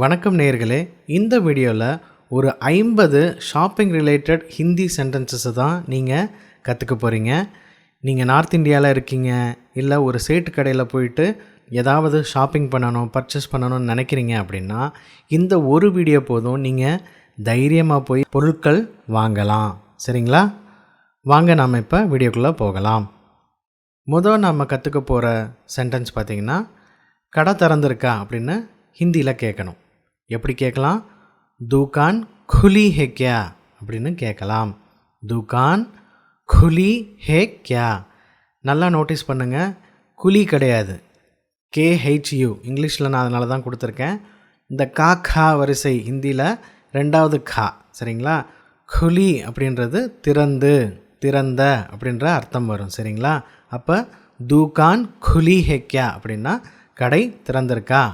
வணக்கம் நேயர்களே, இந்த வீடியோவில் ஒரு 50 ஷாப்பிங் ரிலேட்டட் ஹிந்தி சென்டென்சஸை தான் நீங்கள் கற்றுக்க போகிறீங்க. நீங்கள் நார்த் இந்தியாவில் இருக்கீங்க, இல்லை ஒரு சேட்டு கடையில் போயிட்டு ஏதாவது ஷாப்பிங் பண்ணணும், பர்ச்சேஸ் பண்ணணும்னு நினைக்கிறீங்க அப்படின்னா இந்த ஒரு வீடியோ போதும், நீங்கள் தைரியமாக போய் பொருட்கள் வாங்கலாம். சரிங்களா? வாங்க நாம் இப்போ வீடியோக்குள்ளே போகலாம். முதல் நாம் கற்றுக்க போகிற சென்டென்ஸ் பார்த்திங்கன்னா, கடை திறந்திருக்கா அப்படின்னு ஹிந்தியில் கேட்கணும். எப்படி கேட்கலாம்? துகான் खुली है क्या அப்படின்னு கேட்கலாம். துகான் खुली है क्या. நல்லா நோட்டீஸ் பண்ணுங்கள், குலி கிடையாது, KHU. இங்கிலீஷில் நான் அதனால தான் கொடுத்துருக்கேன். இந்த கா வரிசை ஹிந்தியில் ரெண்டாவது கா. சரிங்களா? குலி அப்படின்றது திறந்த அப்படின்ற அர்த்தம் வரும். சரிங்களா? அப்போ துகான் खुली है क्या அப்படின்னா கடை திறந்திருக்கா.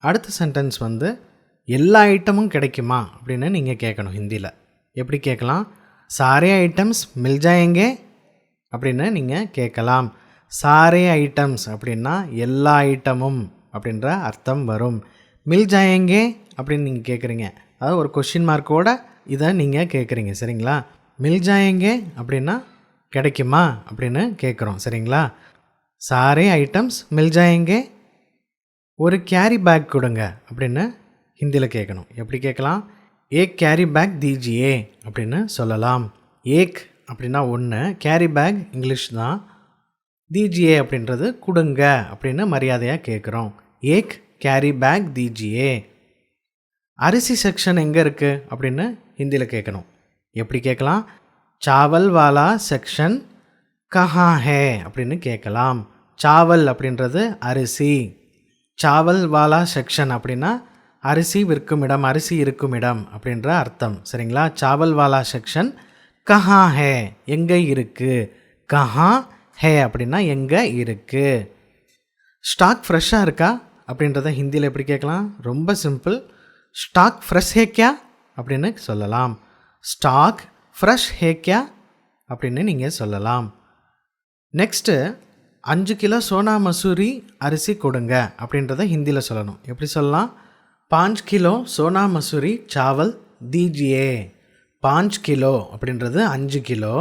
அடுத்த சென்டென்ஸ் எல்லா ஐட்டமும் கிடைக்குமா அப்படின்னு நீங்கள் கேட்கணும் ஹிந்தியில். எப்படி கேட்கலாம்? சாரே ஐட்டம்ஸ் மில் ஜாயேங்கே அப்படின்னு நீங்கள் கேட்கலாம். சாரே ஐட்டம்ஸ் அப்படின்னா எல்லா ஐட்டமும் அப்படின்ற அர்த்தம் வரும். மில் ஜாயேங்கே அப்படின்னு நீங்கள் கேட்குறீங்க, அதாவது ஒரு கொஷின் மார்க்கோட இதை நீங்கள் கேட்குறீங்க. சரிங்களா? மில் ஜாயேங்கே அப்படின்னா கிடைக்குமா அப்படின்னு கேட்குறோம். சரிங்களா? சாரே ஐட்டம்ஸ் மில் ஜாயேங்கே. ஒரு கேரி பேக் கொடுங்க அப்படின்னு ஹிந்தியில் கேட்கணும். எப்படி கேட்கலாம்? ஏக் கேரி பேக் தீஜியே அப்படின்னு சொல்லலாம். ஏக் அப்படின்னா ஒன்று, கேரி பேக் இங்கிலீஷ் தான், தீஜியே அப்படின்றது கொடுங்க அப்படின்னு மரியாதையாக கேட்குறோம். ஏக் கேரி பேக் தீஜியே. அரிசி செக்ஷன் எங்கே இருக்குது அப்படின்னு ஹிந்தியில் கேட்கணும். எப்படி கேட்கலாம்? சாவல் வாலா செக்ஷன் கஹா ஹே அப்படின்னு கேட்கலாம். சாவல் அப்படின்றது அரிசி, சாவல் வாலா செக்ஷன் அப்படின்னா அரிசி விற்கும் இடம், அரிசி இருக்கும் இடம் அப்படின்ற அர்த்தம். சரிங்களா? சாவல் வாலா செக்ஷன் கஹா ஹே எங்கே இருக்குது, கஹா ஹே அப்படின்னா எங்கே இருக்குது. ஸ்டாக் ஃப்ரெஷ்ஷாக இருக்கா அப்படின்றத ஹிந்தியில் எப்படி கேட்கலாம்? ரொம்ப சிம்பிள், ஸ்டாக் ஃப்ரெஷ் ஹே கியா அப்படின்னு சொல்லலாம். ஸ்டாக் ஃப்ரெஷ் ஹே கியா அப்படின்னு நீங்கள் சொல்லலாம். நெக்ஸ்ட்டு 5 கிலோ சோனா மசூரி அரிசி கொடுங்க அப்படின்றத ஹிந்தியில் சொல்லணும். எப்படி சொல்லலாம்? 5 கிலோ சோனா மசூரி சாவல் தீஜியே. 5 கிலோ அப்படின்றது 5 கிலோ,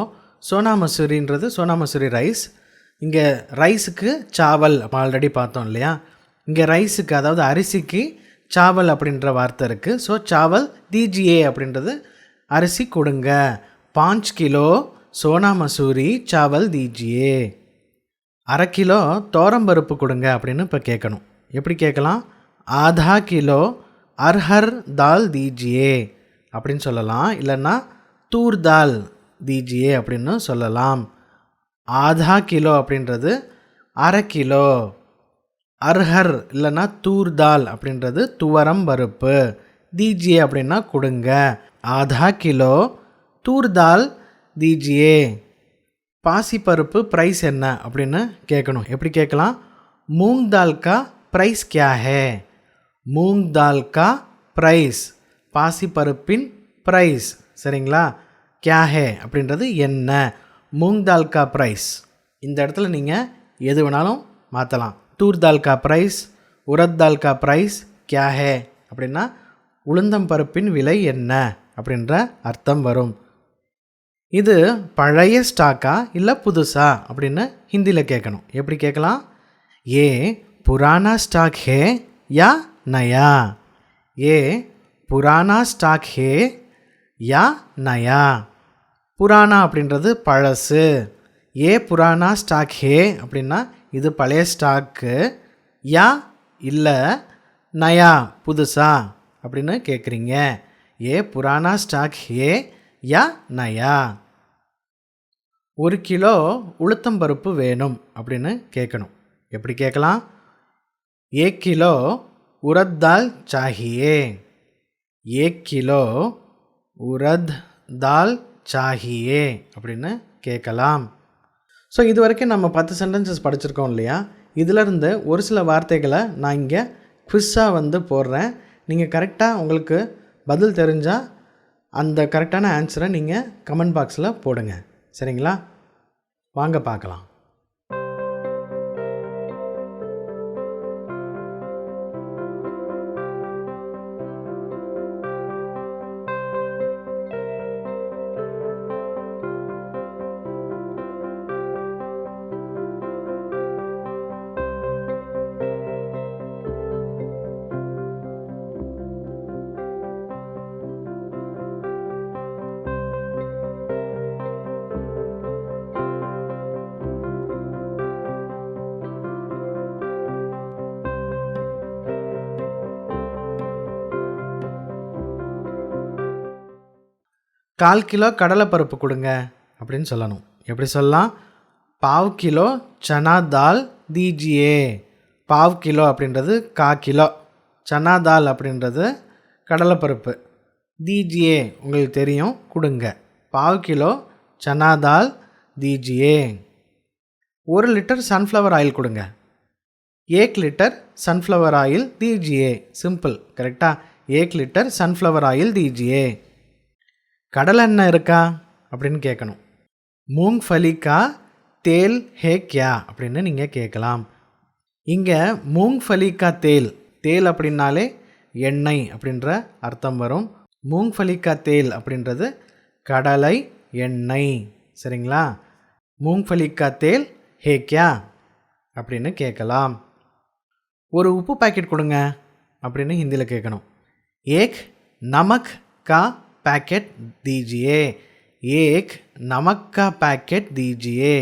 சோனா மசூரின்றது சோனா மசூரி ரைஸ். இங்கே ரைஸுக்கு சாவல் ஆல்ரெடி பார்த்தோம் இல்லையா? இங்கே ரைஸுக்கு, அதாவது அரிசிக்கு சாவல் அப்படின்ற வார்த்தை இருக்குது. ஸோ சாவல் தீஜியே அப்படின்றது அரிசி கொடுங்க. 5 கிலோ சோனா மசூரி சாவல் தீஜியே. 1/2 கிலோ தோரம்பருப்பு கொடுங்க அப்படின்னு இப்போ கேட்கணும். எப்படி கேட்கலாம்? ஆதா கிலோ அர்ஹர் தால் தீஜியே அப்படின்னு சொல்லலாம். இல்லைன்னா தூர் தால் தீஜியே அப்படின்னு சொல்லலாம். ஆதா கிலோ அப்படின்றது 1/2 கிலோ, அர்ஹர் இல்லைன்னா தூர் தால் அப்படின்றது துவரம் பருப்பு, தீஜியே அப்படின்னா கொடுங்க. ஆதா கிலோ தூர் தால் தீஜியே. பாசிப்பருப்பு ப்ரைஸ் என்ன அப்படின்னு கேட்கணும். எப்படி கேட்கலாம்? மூங் தால் கா ப்ரைஸ் கியா ஹே. மூங் தால் கா ப்ரைஸ், பாசிப்பருப்பின் ப்ரைஸ். சரிங்களா? கியா ஹே அப்படின்றது என்ன, மூங் தால் கா ப்ரைஸ். இந்த இடத்துல நீங்கள் எது வேணாலும் மாற்றலாம். தூர் தால் கா ப்ரைஸ், உரத் தால் கா ப்ரைஸ், கியா ஹே அப்படின்னா உளுந்தம் பருப்பின் விலை என்ன அப்படின்ற அர்த்தம் வரும். இது பழைய ஸ்டாக்கா இல்லை புதுசா அப்படின்னு ஹிந்தியில் கேட்கணும். எப்படி கேட்கலாம்? ஏ புரானா ஸ்டாக் ஹே யா நயா. ஏ புரானா ஸ்டாக் ஹே யா நயா. புரானா அப்படின்றது பழசு, ஏ புரானா ஸ்டாக் ஹே அப்படின்னா இது பழைய ஸ்டாக்கு, யா இல்லை நயா புதுசா அப்படின்னு கேட்குறீங்க. ஏ புரானா ஸ்டாக் ஹே யா நயா. 1 கிலோ உளுத்தம்பருப்பு வேணும் அப்படின்னு கேட்கணும். எப்படி கேட்கலாம்? 1 கிலோ உரத் தால் சாஹியே. 1 கிலோ உரத் தால் சாஹியே அப்படின்னு கேட்கலாம். ஸோ இது வரைக்கும் நம்ம 10 சென்டென்சஸ் படிச்சிருக்கோம் இல்லையா? இதிலிருந்து ஒரு சில வார்த்தைகளை நான் இங்கே குவிஸாக போடுறேன். நீங்கள் கரெக்டாக உங்களுக்கு பதில் தெரிஞ்சால் அந்த கரெக்டான ஆன்சரை நீங்கள் கமெண்ட் பாக்ஸில் போடுங்க. சரிங்களா? வாங்க பார்க்கலாம். 1/4 கிலோ கடலைப்பருப்பு கொடுங்க அப்படின்னு சொல்லணும். எப்படி சொல்லலாம்? பாவ் கிலோ சனா தால் தீஜியே. பாவ் கிலோ அப்படின்றது 1/4 கிலோ, சனா தால் அப்படின்றது கடலைப்பருப்பு, தீஜியே உங்களுக்கு தெரியும் கொடுங்க. பாவ் கிலோ சனா தால் தீஜியே. 1 லிட்டர் சன்ஃப்ளவர் ஆயில் கொடுங்க. 1 லிட்டர் சன்ஃப்ளவர் ஆயில் दीजिए. சிம்பிள், கரெக்டாக? 1 லிட்டர் சன்ஃப்ளவர் ஆயில் दीजिए. கடலை எண்ணெய் இருக்கா அப்படின்னு கேட்கணும். மூங்ஃபலி கா தேல் ஹே கியா அப்படின்னு நீங்கள் கேட்கலாம். இங்கே மூங்ஃபலி கா தேல், தேல் அப்படின்னாலே எண்ணெய் அப்படின்ற அர்த்தம் வரும். மூங்ஃபலி கா தேல் அப்படின்றது கடலை எண்ணெய். சரிங்களா? மூங்ஃபலி கா தேல் ஹே கியா அப்படின்னு கேட்கலாம். 1 உப்பு பாக்கெட் கொடுங்க அப்படின்னு ஹிந்தியில் கேட்கணும். ஏக் நமக் கா पैकेट दीजिए. एक नमक का पैकेट दीजिए.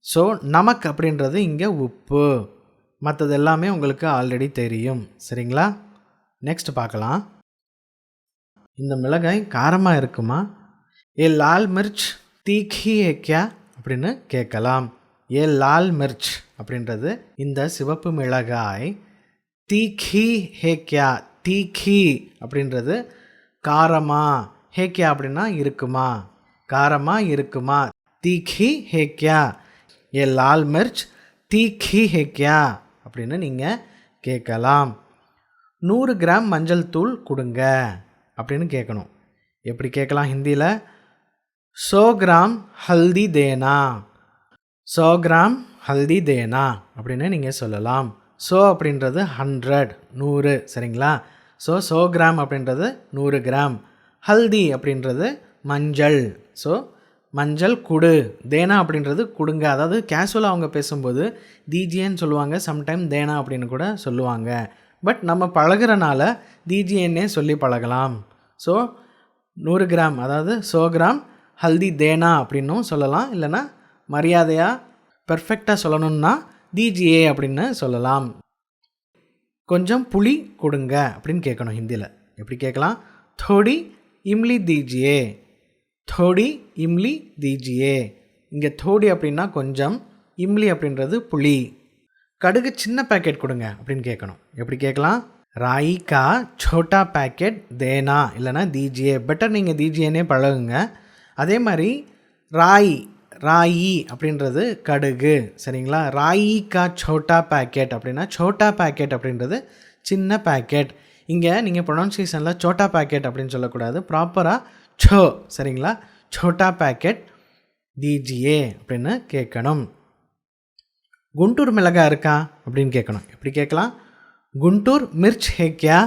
ஸோ நமக் அப்படின்றது இங்கே உப்பு, மற்றது எல்லாமே உங்களுக்கு ஆல்ரெடி தெரியும். சரிங்களா? நெக்ஸ்ட் பார்க்கலாம். இந்த மிளகாய் காரமாக இருக்குமா? ஏ லால் மிர்ச் தீக்கி ஹே கியா அப்படின்னு கேட்கலாம். ஏ லால் மிர்ச் அப்படின்றது இந்த சிவப்பு மிளகாய். தீக்கி ஹே கியா, தீக்கி அப்படின்றது காரமா, ஹே கியா அப்படின்னா இருக்குமா, காரமா இருக்குமா. தீக்கி ஹே கியா, ஏ லால் மிர்ச் தீக்கி ஹே கியா அப்படின்னு நீங்கள் கேட்கலாம். 100 கிராம் மஞ்சள் தூள் கொடுங்க அப்படின்னு கேட்கணும். எப்படி கேட்கலாம் ஹிந்தியில்? 100 கிராம் ஹல்தி தேனா. 100 கிராம் ஹல்தி தேனா அப்படின்னு நீங்கள் சொல்லலாம். 100 அப்படின்றது 100, 100. சரிங்களா? ஸோ 100 கிராம் அப்படின்றது 100 கிராம். ஹல்தி அப்படின்றது மஞ்சள். ஸோ மஞ்சள் குடு. தேனா அப்படின்றது கொடுங்க. அதாவது கேஷுவலாக அவங்க பேசும்போது தீஜியேன்னு சொல்லுவாங்க, சம்டைம் தேனா அப்படின்னு கூட சொல்லுவாங்க. பட் நம்ம பழகிறனால தீஜியேன்னே சொல்லி பழகலாம். ஸோ 100 கிராம், அதாவது 100 கிராம் ஹல்தி தேனா அப்படின்னும் சொல்லலாம். இல்லைனா மரியாதையாக பெர்ஃபெக்டாக சொல்லணும்னா தீஜியே அப்படின்னு சொல்லலாம். கொஞ்சம் புளி கொடுங்க அப்படின்னு கேட்கணும் ஹிந்தியில். எப்படி கேட்கலாம்? தோடி இம்லி தீஜியே. தோடி இம்லி தீஜியே. இங்கே தோடி அப்படின்னா கொஞ்சம், இம்லி அப்படின்றது புளி. கடுகு சின்ன பேக்கெட் கொடுங்க அப்படின்னு கேட்கணும். எப்படி கேட்கலாம்? ராயி கா சோட்டா பேக்கெட் தேனா, இல்லைனா தீஜியே. பெட்டர் நீங்கள் தீஜியேனே பழகுங்க. அதே மாதிரி ராய், ராயி அப்படின்றது கடுகு. சரிங்களா? ராயி கா சோட்டா பேக்கெட் அப்படின்னா, சோட்டா பேக்கெட் அப்படின்றது சின்ன பேக்கெட். இங்கே நீங்கள் ப்ரொனன்சியேஷனில் சோட்டா பேக்கெட் அப்படின்னு சொல்லக்கூடாது, ப்ராப்பராக சோ. சரிங்களா? சோட்டா பேக்கெட் தீஜியே அப்படின்னு கேட்கணும். குண்டூர் மிளகாய் இருக்கா அப்படின்னு கேட்கணும். எப்படி கேட்கலாம்? குண்டூர் மிர்ச் ஹே கியா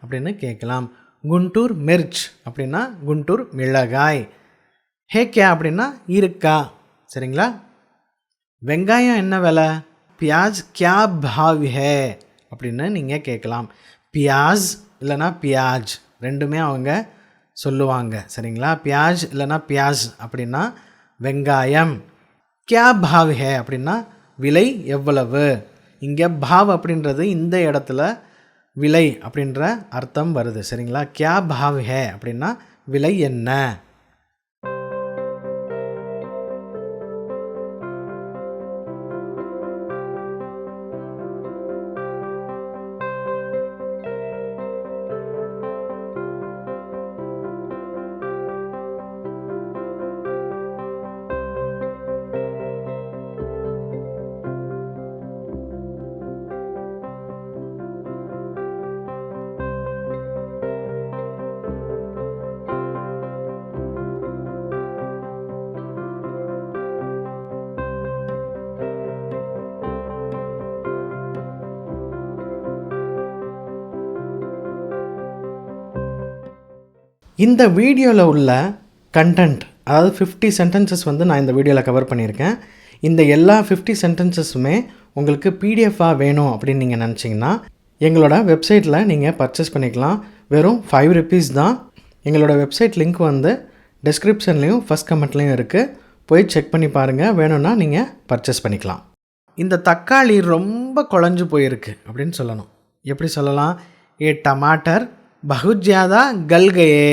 அப்படின்னு கேட்கலாம். குண்டூர் மிர்ச் அப்படின்னா குண்டூர் மிளகாய். ஹே கியா அப்படின்னா இருக்கா. சரிங்களா? வெங்காயம் என்ன விலை? பியாஸ் கியா பாவ் ஹே அப்படின்னு நீங்கள் கேட்கலாம். பியாஸ் இல்லைனா பியாஜ் ரெண்டுமே அவங்க சொல்லுவாங்க. சரிங்களா? பியாஜ் இல்லைனா பியாஸ் அப்படின்னா வெங்காயம். கியா பாவ் ஹே அப்படின்னா விலை எவ்வளவு. இங்கே பாவ் அப்படின்றது இந்த இடத்துல விலை அப்படின்ற அர்த்தம் வருது. சரிங்களா? கியா பாவ் ஹே அப்படின்னா விலை என்ன. இந்த வீடியோவில் உள்ள கண்டென்ட், அதாவது 50 சென்டென்சஸ் நான் இந்த வீடியோவில் கவர் பண்ணியிருக்கேன். இந்த எல்லா 50 சென்டென்சஸுமே உங்களுக்கு பிடிஎஃபாக வேணும் அப்படின்னு நீங்கள் நினச்சிங்கன்னா எங்களோட வெப்சைட்டில் நீங்கள் பர்ச்சேஸ் பண்ணிக்கலாம். வெறும் 5 rupees தான். எங்களோட வெப்சைட் லிங்க் டிஸ்கிரிப்ஷன்லேயும் ஃபஸ்ட் கமெண்ட்லேயும் இருக்குது. போய் செக் பண்ணி பாருங்கள். வேணும்னா நீங்கள் பர்ச்சேஸ் பண்ணிக்கலாம். இந்த தக்காளி ரொம்ப குழஞ்சு போயிருக்கு அப்படின்னு சொல்லணும். எப்படி சொல்லலாம்? ஏ டமாட்டர் பகுத் ஜியாதா கல் கயே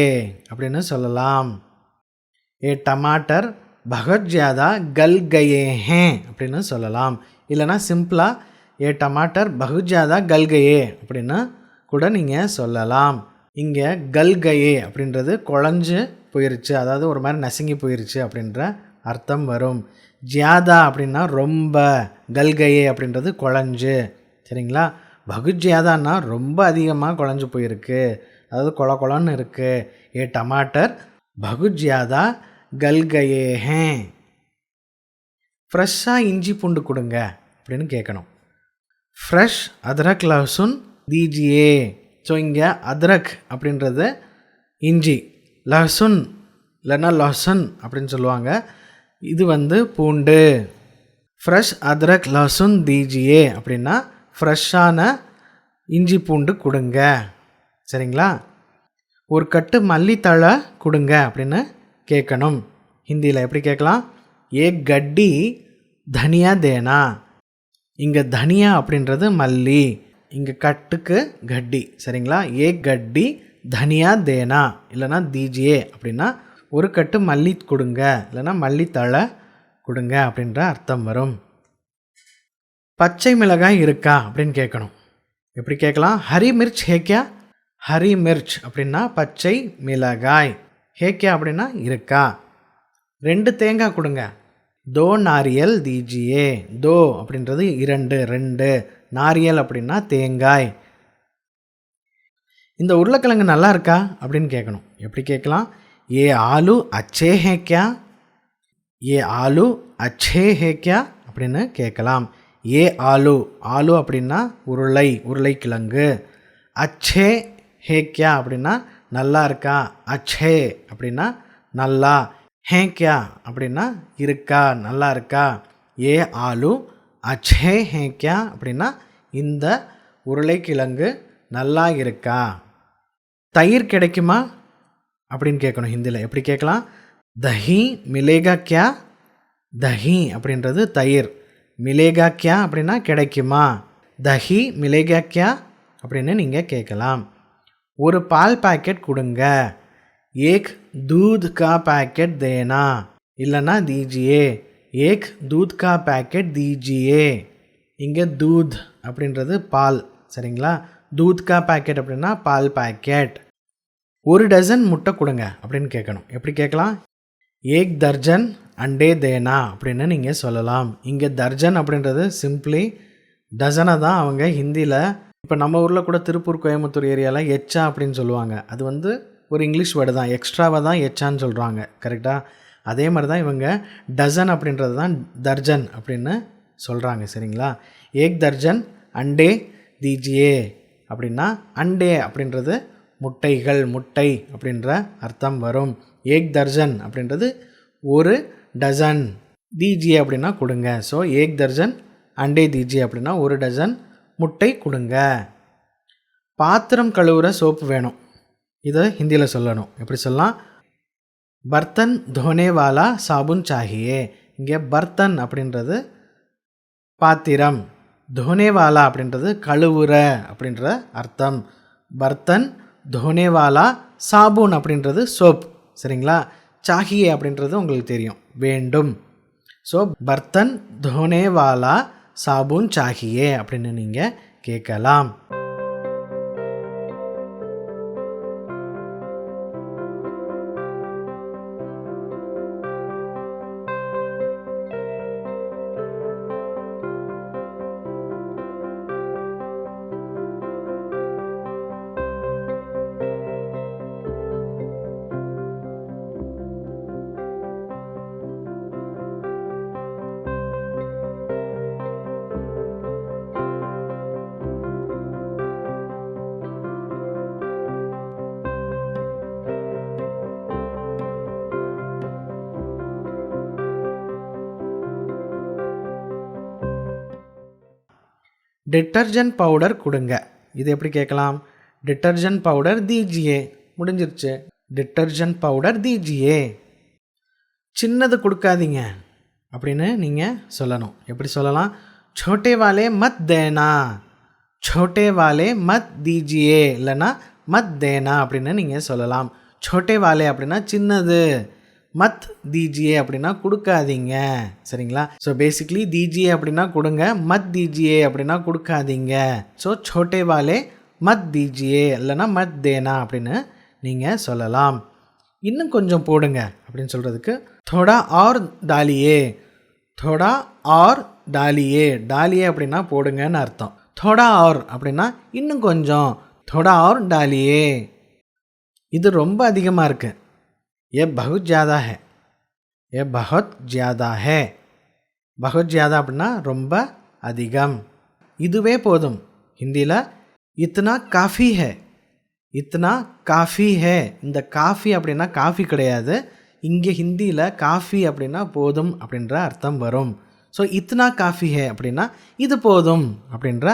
அப்படின்னு சொல்லலாம். ஏ டமாட்டர் பகத் ஜியாதா கல் கயே ஹேன் அப்படின்னு சொல்லலாம். இல்லைனா சிம்பிளாக ஏ டமாட்டர் பகுத் ஜியாதா கல் கயே அப்படின்னு கூட நீங்கள் சொல்லலாம். இங்கே கல் கயே அப்படின்றது குழஞ்சு போயிருச்சு, அதாவது ஒரு மாதிரி நசுங்கி போயிருச்சு அப்படின்ற அர்த்தம் வரும். ஜியாதா அப்படின்னா ரொம்ப, கல்கையே அப்படின்றது குழஞ்சு. சரிங்களா? பகுத் ஜியாதான்னா ரொம்ப அதிகமாக குழஞ்சு போயிருக்கு, அதாவது கொலன்னு இருக்குது. ஏ டமாட்டர் பகுத் ஜியாதா கல்கையே ஹேன். ஃப்ரெஷ்ஷாக இஞ்சி பூண்டு கொடுங்க அப்படின்னு கேட்கணும். ஃப்ரெஷ் அதரக் லஹ்சுன் தீஜியே. ஸோ இங்கே அதரக் அப்படின்றது இஞ்சி, லஹ்சுன் இல்லைன்னா லஹ்சன் அப்படின்னு சொல்லுவாங்க, இது பூண்டு. ஃப்ரெஷ் அதரக் லஹ்சுன் தீஜியே அப்படின்னா ஃப்ரெஷ்ஷான இஞ்சி பூண்டு கொடுங்க. சரிங்களா? ஒரு கட்டு மல்லித்தழை கொடுங்க அப்படின்னு கேட்கணும். ஹிந்தியில் எப்படி கேட்கலாம்? ஏ கட்டி தனியா தேனா. இங்கே தனியா அப்படின்றது மல்லி, இங்கே கட்டுக்கு கட்டி. சரிங்களா? ஏ கட்டி தனியா தேனா இல்லைனா தீஜியே அப்படின்னா ஒரு கட்டு மல்லி கொடுங்க இல்லைனா மல்லித்தழை கொடுங்க அப்படின்ற அர்த்தம் வரும். பச்சை மிளகாய் இருக்கா அப்படின்னு கேட்கணும். எப்படி கேட்கலாம்? ஹரி மிர்ச் ஹேக்கியா. ஹரி மிர்ச் அப்படின்னா பச்சை மிளகாய், ஹேக்கியா அப்படின்னா இருக்கா. 2 தேங்காய் கொடுங்க. தோ நாரியல் தீஜியே. தோ அப்படின்றது 2, நாரியல் அப்படின்னா தேங்காய். இந்த உருளைக்கிழங்கு நல்லா இருக்கா அப்படின்னு கேட்கணும். எப்படி கேட்கலாம்? ஏ ஆலு அச்சே ஹே கியா. ஏ ஆலு அச்சே ஹே கியா அப்படின்னு கேட்கலாம். ஏ ஆலு, ஆலு அப்படின்னா உருளைக்கிழங்கு. அச்சே ஹே கியா அப்படின்னா நல்லா இருக்கா. அச்சே அப்படின்னா நல்லா, ஹே கியா அப்படின்னா இருக்கா, நல்லா இருக்கா. ஏ ஆலு அச்சே ஹே கியா அப்படின்னா இந்த உருளைக்கிழங்கு நல்லா இருக்கா. தயிர் கிடைக்குமா அப்படின்னு கேட்கணும். ஹிந்தியில் எப்படி கேட்கலாம்? தஹி மிலேகா கியா. தஹி அப்படின்றது தயிர், மிலேகா கியா அப்படின்னா கிடைக்குமா. தஹி மிலேகா கியா அப்படின்னு நீங்கள் கேட்கலாம். ஒரு பால் பாக்கெட் கொடுங்க. ஏக் தூத் கா பாக்கெட் தேனா இல்லைன்னா தீஜியே. ஏக் தூத் கா பாக்கெட் தீஜியே. இங்கே தூத் அப்படின்றது பால். சரிங்களா? தூத் கா பாக்கெட் அப்படின்னா பால் பாக்கெட். 1 டஜன் முட்டை கொடுங்க அப்படின்னு கேட்கணும். எப்படி கேட்கலாம்? ஏக் தர்ஜன் அண்டே தேனா அப்படின்னு நீங்கள் சொல்லலாம். இங்கே தர்ஜன் அப்படின்றது சிம்பிளி டசனை தான் அவங்க ஹிந்தியில், இப்போ நம்ம ஊரில் கூட திருப்பூர் கோயம்புத்தூர் ஏரியாவில் எச்சா அப்படின்னு சொல்லுவாங்க. அது ஒரு இங்கிலீஷ் வேர்டு தான், எக்ஸ்ட்ராவாக தான் எச்சான்னு சொல்கிறாங்க. கரெக்டாக? அதே மாதிரி தான் இவங்க டசன் அப்படின்றது தான் தர்ஜன் அப்படின்னு சொல்கிறாங்க. சரிங்களா? ஏக் தர்ஜன் அண்டே தீஜியே அப்படின்னா அண்டே அப்படின்றது முட்டைகள், முட்டை அப்படின்ற அர்த்தம் வரும். ஏக் தர்ஜன் அப்படின்றது 1 டசன், தீஜியே அப்படின்னா கொடுங்க. ஸோ ஏக் தர்ஜன் அண்டே தீஜியே அப்படின்னா 1 டசன் முட்டை கொடுங்க. பாத்திரம் கழுவுற சோப்பு வேணும். இதை ஹிந்தியில் சொல்லணும். எப்படி சொல்லலாம்? பர்த்தன் தோனே வாலா சாபுன் சாஹியே. இங்கே பர்த்தன் அப்படின்றது பாத்திரம், தோனே வாலா அப்படின்றது கழுவுற அப்படின்ற அர்த்தம். பர்த்தன் தோனே வாலா சாபூன் அப்படின்றது சோப். சரிங்களா? சாஹியே அப்படின்றது உங்களுக்கு தெரியும், வேண்டும். ஸோ பர்த்தன் தோனே வாலா சாபூன் சாஹியே அப்படின்னு நீங்கள் கேட்கலாம். டிட்டர்ஜென்ட் பவுடர் கொடுங்க. இது எப்படி கேட்கலாம்? டிட்டர்ஜென்ட் பவுடர் தீஜியே. முடிஞ்சிருச்சு. டிட்டர்ஜென்ட் பவுடர் தீஜியே. சின்னது கொடுக்காதீங்க அப்படின்னு நீங்கள் சொல்லணும். எப்படி சொல்லலாம்? छोटे वाले मत देना. छोटे वाले मत दीजिए இல்லைன்னா மத் தேனா அப்படின்னு நீங்கள் சொல்லலாம். छोटे वाले அப்படின்னா சின்னது, மத் தீஜியே அப்படின்னா கொடுக்காதீங்க. சரிங்களா? ஸோ பேசிக்லி தீஜியே அப்படின்னா கொடுங்க, மத் தீஜியே அப்படின்னா கொடுக்காதீங்க. ஸோ சோட்டே வாலே மத் தீஜியே இல்லைனா மத் தேனா அப்படின்னு நீங்கள் சொல்லலாம். இன்னும் கொஞ்சம் போடுங்க அப்படின்னு சொல்கிறதுக்கு தோடா ஆர் டாலியே, தோடா ஆர் டாலியே, டாலியே அப்படின்னா போடுங்கன்னு அர்த்தம். தோடா ஆர் அப்படின்னா இன்னும் கொஞ்சம், தோடா ஆர் டாலியே. இது ரொம்ப அதிகமாக இருக்கு. ये बहुत ज़्यादा है, ये बहुत ज़्यादा है. बहुत ज़्यादा அப்படின்னா ரொம்ப அதிகம். இதுவே போதும். ஹிந்தியில் இத்தனா காஃபி है, இத்தனா காஃபி है. இந்த காஃபி அப்படின்னா காஃபி கிடையாது. இங்கே ஹிந்தியில் காஃபி அப்படின்னா போதும் அப்படின்ற அர்த்தம் வரும். ஸோ இத்தனா காஃபி है அப்படின்னா இது போதும் அப்படின்ற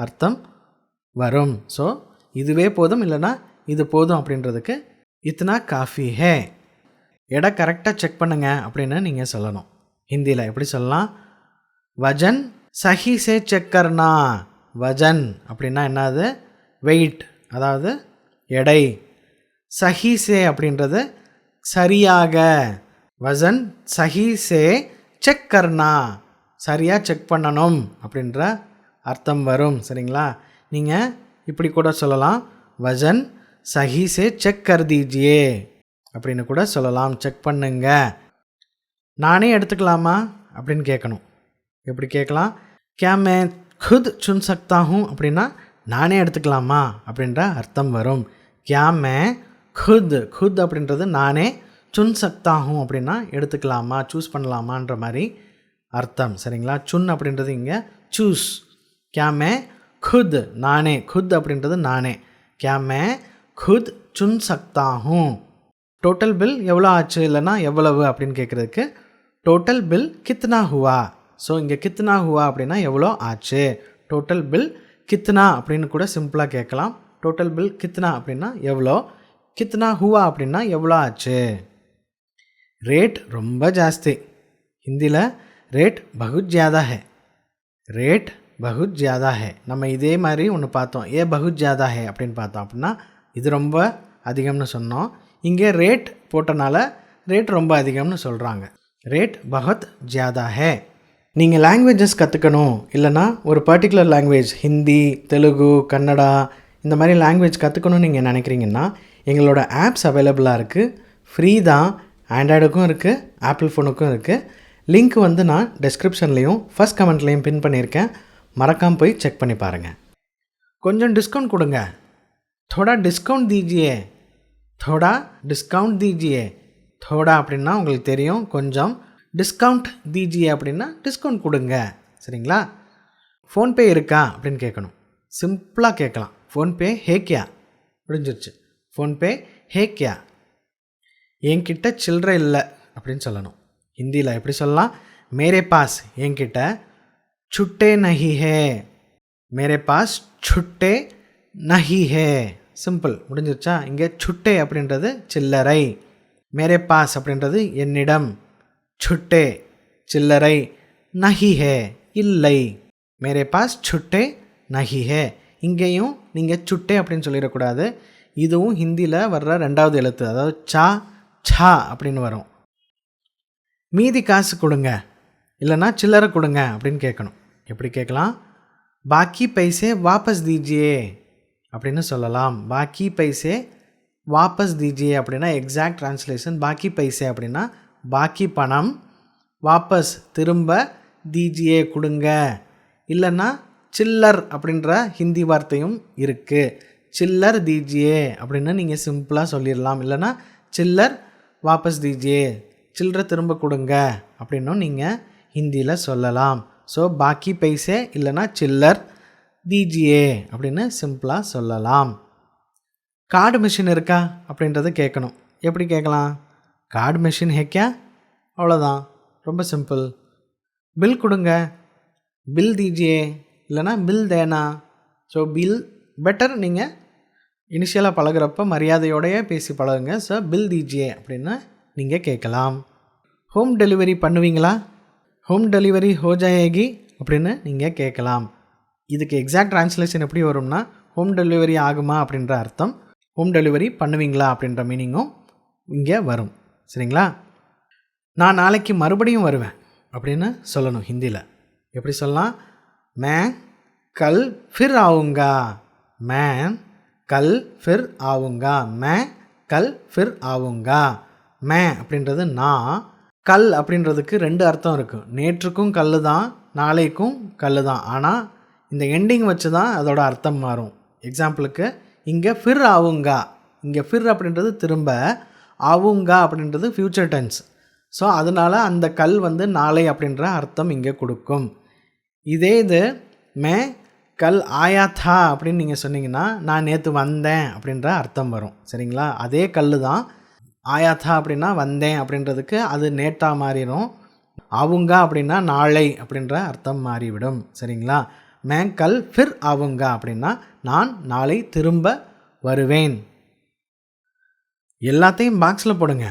அர்த்தம் வரும். ஸோ இதுவே போதும் இல்லைனா இது போதும் அப்படின்றதுக்கு இத்தனா காஃபி है. எடை கரெக்டாக செக் பண்ணுங்க அப்படின்னு நீங்கள் சொல்லணும். ஹிந்தியில் எப்படி சொல்லலாம்? வஜன் சஹி சே செக் கர்னா. வஜன் அப்படின்னா என்னது? வெயிட், அதாவது எடை. சஹி சே அப்படின்றது சரியாக. வஜன் சஹி சே செக் கர்னா, சரியாக செக் பண்ணணும் அப்படின்ற அர்த்தம் வரும். சரிங்களா? நீங்கள் இப்படி கூட சொல்லலாம், வஜன் சஹி சே செக் கர் தீஜியே அப்படின்னு கூட சொல்லலாம். செக் பண்ணுங்க. நானே எடுத்துக்கலாமா அப்படின்னு கேட்கணும். எப்படி கேட்கலாம்? क्या मैं खुद चुन सकता हूँ அப்படின்னா நானே எடுத்துக்கலாமா அப்படின்ற அர்த்தம் வரும். क्या मैं खुद, खुद அப்படின்றது நானே, சுன் சக்தா ஹூ அப்படின்னா எடுத்துக்கலாமா, சூஸ் பண்ணலாமான்ற மாதிரி அர்த்தம். சரிங்களா? சுன் அப்படின்றது இங்கே சூஸ். क्या मैं खुद நானே, खुद அப்படின்றது நானே. क्या मैं खुद चुन सकता हूँ. டோட்டல் பில் எவ்வளோ ஆச்சு இல்லைனா எவ்வளவு அப்படின்னு கேட்குறதுக்கு டோட்டல் பில் கித்னா ஹுவா. ஸோ இங்கே கித்னா ஹுவா அப்படின்னா எவ்வளோ ஆச்சு. டோட்டல் பில் கித்னா அப்படின்னு கூட சிம்பிளாக கேட்கலாம். டோட்டல் பில் கித்னா அப்படின்னா எவ்வளோ, கித்னா ஹுவா அப்படின்னா எவ்வளோ ஆச்சு. ரேட் ரொம்ப ஜாஸ்தி. ஹிந்தியில் ரேட் பகுத் ஜியாதா ஹே, ரேட் பகுத் ஜியாதா ஹே. நம்ம இதே மாதிரி ஒன்று பார்த்தோம், ஏ பகுத் ஜியாதா ஹே அப்படின்னு பார்த்தோம். அப்படின்னா இது ரொம்ப அதிகம்னு சொன்னோம். இங்கே ரேட் போட்டனால ரேட் ரொம்ப அதிகம்னு சொல்கிறாங்க. ரேட் பகுத் ஜியாதா ஹே. நீங்கள் லாங்குவேஜஸ் கற்றுக்கணும் இல்லைனா ஒரு பர்டிகுலர் லாங்குவேஜ், ஹிந்தி, தெலுங்கு, கன்னடா, இந்த மாதிரி லாங்குவேஜ் கற்றுக்கணும்னு நீங்கள் நினைக்கிறீங்கன்னா எங்களோட ஆப்ஸ் அவைலபிளாக இருக்குது. ஃப்ரீ தான். ஆண்ட்ராய்டுக்கும் இருக்குது, ஆப்பிள் ஃபோனுக்கும் இருக்குது. லிங்க் வந்து நான் டெஸ்கிரிப்ஷன்லேயும் ஃபஸ்ட் கமெண்ட்லேயும் பின் பண்ணியிருக்கேன். மறக்காமல் போய் செக் பண்ணி பாருங்கள். கொஞ்சம் டிஸ்கவுண்ட் கொடுங்க. தோடா டிஸ்கவுண்ட் தீஜியே, தோடா டிஸ்கவுண்ட் தீஜியே. தோடா அப்படின்னா உங்களுக்கு தெரியும் கொஞ்சம், டிஸ்கவுண்ட் தீஜியே அப்படின்னா டிஸ்கவுண்ட் கொடுங்க. சரிங்களா? ஃபோன்பே இருக்கா அப்படின்னு கேட்கணும். சிம்பிளாக கேட்கலாம், ஃபோன்பே ஹே கியா முடிஞ்சிருச்சு. ஃபோன்பே ஹே கியா. என்கிட்ட சில்லறை இல்லை அப்படின்னு சொல்லணும். ஹிந்தியில் எப்படி சொல்லலாம்? மேரே பாஸ் என்கிட்ட சுட்டே நஹி ஹே, மேரே பாஸ் சுட்டே நஹி ஹே. சிம்பிள், முடிஞ்சிருச்சா? இங்கே சுட்டே அப்படின்றது சில்லறை, மேரே பாஸ் அப்படின்றது என்னிடம், சுட்டே சில்லறை, நஹி ஹே இல்லை, மேரே பாஸ் சுட்டே நஹி ஹே. இங்கேயும் நீங்கள் சுட்டே அப்படின்னு சொல்லிடக்கூடாது. இதுவும் ஹிந்தியில் வர்ற ரெண்டாவது எழுத்து, அதாவது சா சா அப்படின்னு வரும். மீதி காசு கொடுங்க இல்லைனா சில்லறை கொடுங்க அப்படின்னு கேட்கணும். எப்படி கேட்கலாம்? பாக்கி பைசே வாபஸ் தீஜியே அப்படின்னு சொல்லலாம். பாக்கி பைசே வாபஸ் தீஜியே அப்படின்னா எக்ஸாக்ட் ட்ரான்ஸ்லேஷன் பாக்கி பைசே அப்படின்னா பாக்கி பணம், வாபஸ் திரும்ப, தீஜியே கொடுங்க. இல்லைன்னா சில்லர் அப்படின்ற ஹிந்தி வார்த்தையும் இருக்குது. சில்லர் தீஜியே அப்படின்னு நீங்கள் சிம்பிளாக சொல்லிடலாம். இல்லைனா சில்லர் வாபஸ் தீஜியே, சில்லறை திரும்ப கொடுங்க அப்படின்னும் நீங்கள் ஹிந்தியில் சொல்லலாம். ஸோ பாக்கி பைசே இல்லைனா சில்லர் தீஜியே அப்படின்னு சிம்பிளாக சொல்லலாம். கார்டு மிஷின் இருக்கா அப்படின்றத கேட்கணும். எப்படி கேட்கலாம்? கார்டு மிஷின் ஹேக்கியா, அவ்வளோதான், ரொம்ப சிம்பிள். பில் கொடுங்க, பில் தீஜியே இல்லைனா பில் தேனா. So bill better. நீங்கள் இனிஷியலாக பழகிறப்ப மரியாதையோடையே பேசி பழகுங்க. ஸோ பில் தீஜியே அப்படின்னு நீங்கள் கேட்கலாம். ஹோம் டெலிவரி பண்ணுவீங்களா? ஹோம் டெலிவரி ஹோ ஜாயேகி அப்படின்னு நீங்கள் கேட்கலாம். இதுக்கு எக்ஸாக்ட் ட்ரான்ஸ்லேஷன் எப்படி வரும்னா ஹோம் டெலிவரி ஆகுமா அப்படின்ற அர்த்தம், ஹோம் டெலிவரி பண்ணுவீங்களா அப்படின்ற மீனிங்கும் இங்கே வரும். சரிங்களா? நான் நாளைக்கு மறுபடியும் வருவேன் அப்படின்னு சொல்லணும் ஹிந்தியில். எப்படி சொல்லலாம்? மே கல் ஃபிர் ஆவுங்கா. மே கல் ஃபிர் ஆவுங்கா. மே கல் ஃபிர் ஆவுங்கா. மே அப்படின்றது நான், கல் அப்படின்றதுக்கு 2 அர்த்தம் இருக்குது. நேற்றுக்கும் கல் தான், நாளைக்கும் கல் தான். ஆனால் இந்த எண்டிங் வச்சு தான் அதோட அர்த்தம் மாறும். எக்ஸாம்பிளுக்கு இங்கே ஃபிர் ஆவுங்கா, இங்கே ஃபிர் அப்படின்றது திரும்ப, ஆவுங்கா அப்படின்றது ஃப்யூச்சர் டென்ஸ். ஸோ அதனால் அந்த கல் நாளை அப்படின்ற அர்த்தம் இங்கே கொடுக்கும். இதே இது மே கல் ஆயா தா அப்படின்னு நீங்கள் சொன்னீங்கன்னா நான் நேற்று வந்தேன் அப்படின்ற அர்த்தம் வரும். சரிங்களா? அதே கல் தான். ஆயா தா அப்படின்னா வந்தேன் அப்படின்றதுக்கு அது நேட்டாக மாறிடும். ஆவுங்கா அப்படின்னா நாளை அப்படின்ற அர்த்தம் மாறிவிடும். சரிங்களா? மே கல் ஃபிர் ஆவுங்கா அப்படின்னா நான் நாளை திரும்ப வருவேன். எல்லாத்தையும் பாக்ஸில் போடுங்க.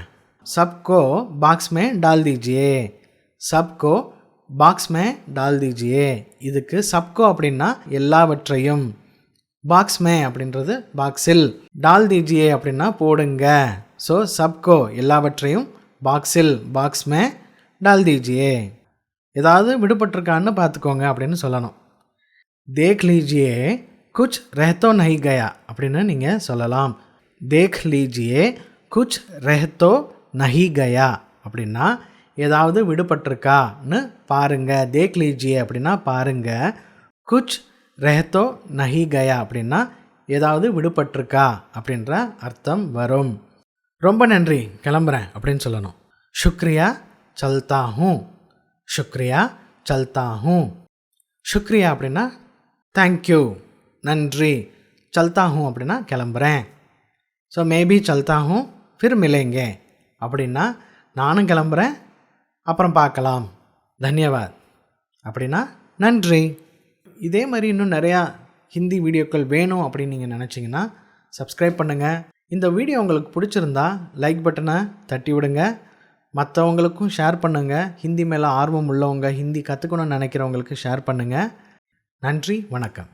सबको பாக்ஸ் மே டால் தீஜியே. சப்கோ பாக்ஸ் மே டால் தீஜியே. இதுக்கு சப்கோ அப்படின்னா எல்லாவற்றையும், பாக்ஸ் மே அப்படின்றது பாக்ஸில், டால் தீஜியே அப்படின்னா போடுங்க. ஸோ சப்கோ எல்லாவற்றையும் பாக்ஸில், பாக்ஸ் மே டால் தீஜியே. ஏதாவது விடுபட்டிருக்கான்னு பார்த்துக்கோங்க அப்படின்னு சொல்லணும். தேக் லீஜியே குச் ரெஹ்தோ நஹி கயா அப்படின்னு நீங்கள் சொல்லலாம். தேக் லீஜியே குச் ரெஹ்தோ நஹி கயா அப்படின்னா ஏதாவது விடுபட்டிருக்கான்னு பாருங்க. தேக் லீஜியே அப்படின்னா பாருங்க. குச் ரெஹ்தோ நஹி கயா அப்படின்னா ஏதாவது விடுபட்டிருக்கா அப்படின்ற அர்த்தம் வரும். ரொம்ப நன்றி, கிளம்புறேன் அப்படின்னு சொல்லணும். शुक्रिया चलता हूँ. शुक्रिया चलता हूँ. शुक्रिया அப்படின்னா தேங்க்யூ, நன்றி. चलता हूँ அப்படின்னா கிளம்புறேன். ஸோ மேபி चलता हूँ फिर मिलेंगे அப்படின்னா நானும் கிளம்புறேன், அப்புறம் பார்க்கலாம். தன்யவாத் அப்படின்னா நன்றி. இதே மாதிரி இன்னும் நிறையா ஹிந்தி வீடியோக்கள் வேணும் அப்படின்னு நீங்கள் நினச்சிங்கன்னா சப்ஸ்கிரைப் பண்ணுங்கள். இந்த வீடியோ உங்களுக்கு பிடிச்சிருந்தா லைக் பட்டனை தட்டி விடுங்க. மற்றவங்களுக்கும் ஷேர் பண்ணுங்கள். ஹிந்தி மேலே ஆர்வம் உள்ளவங்க, ஹிந்தி கற்றுக்கணும்னு நினைக்கிறவங்களுக்கு ஷேர் பண்ணுங்கள். நன்றி, வணக்கம்.